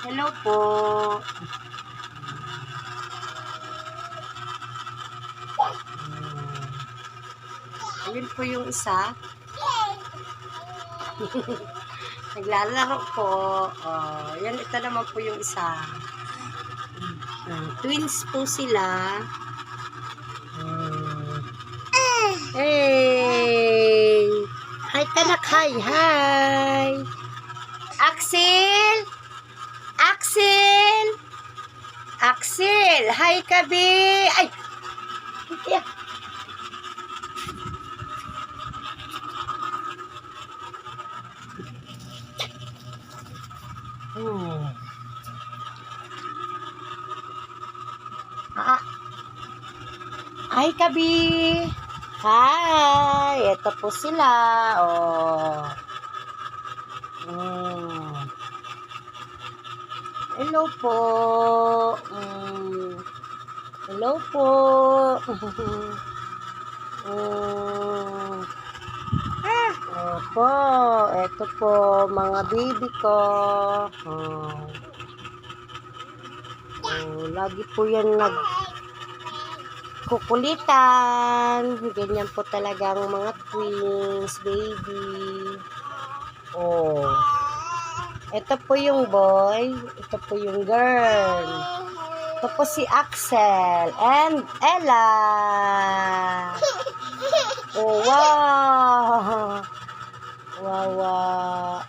Hello po. Ayun po yung isa. Naglalaro po. Yan, ito naman po yung isa. Twins po sila. Hey! Hi, kanak. Hi, hi! Axel! Axel! Axel! Hi, kabi! Ay! Yeah. Hi, kabi! Hi! Ito po sila. Hello po. Hello po. Opo, ito po mga baby ko. Lagi po yan nagkukulitan. Ganyan po talagang mga twins, baby. Ito po yung boy. Ito po yung girl. Ito po si Axel and Ella. Oh, wow. Wow.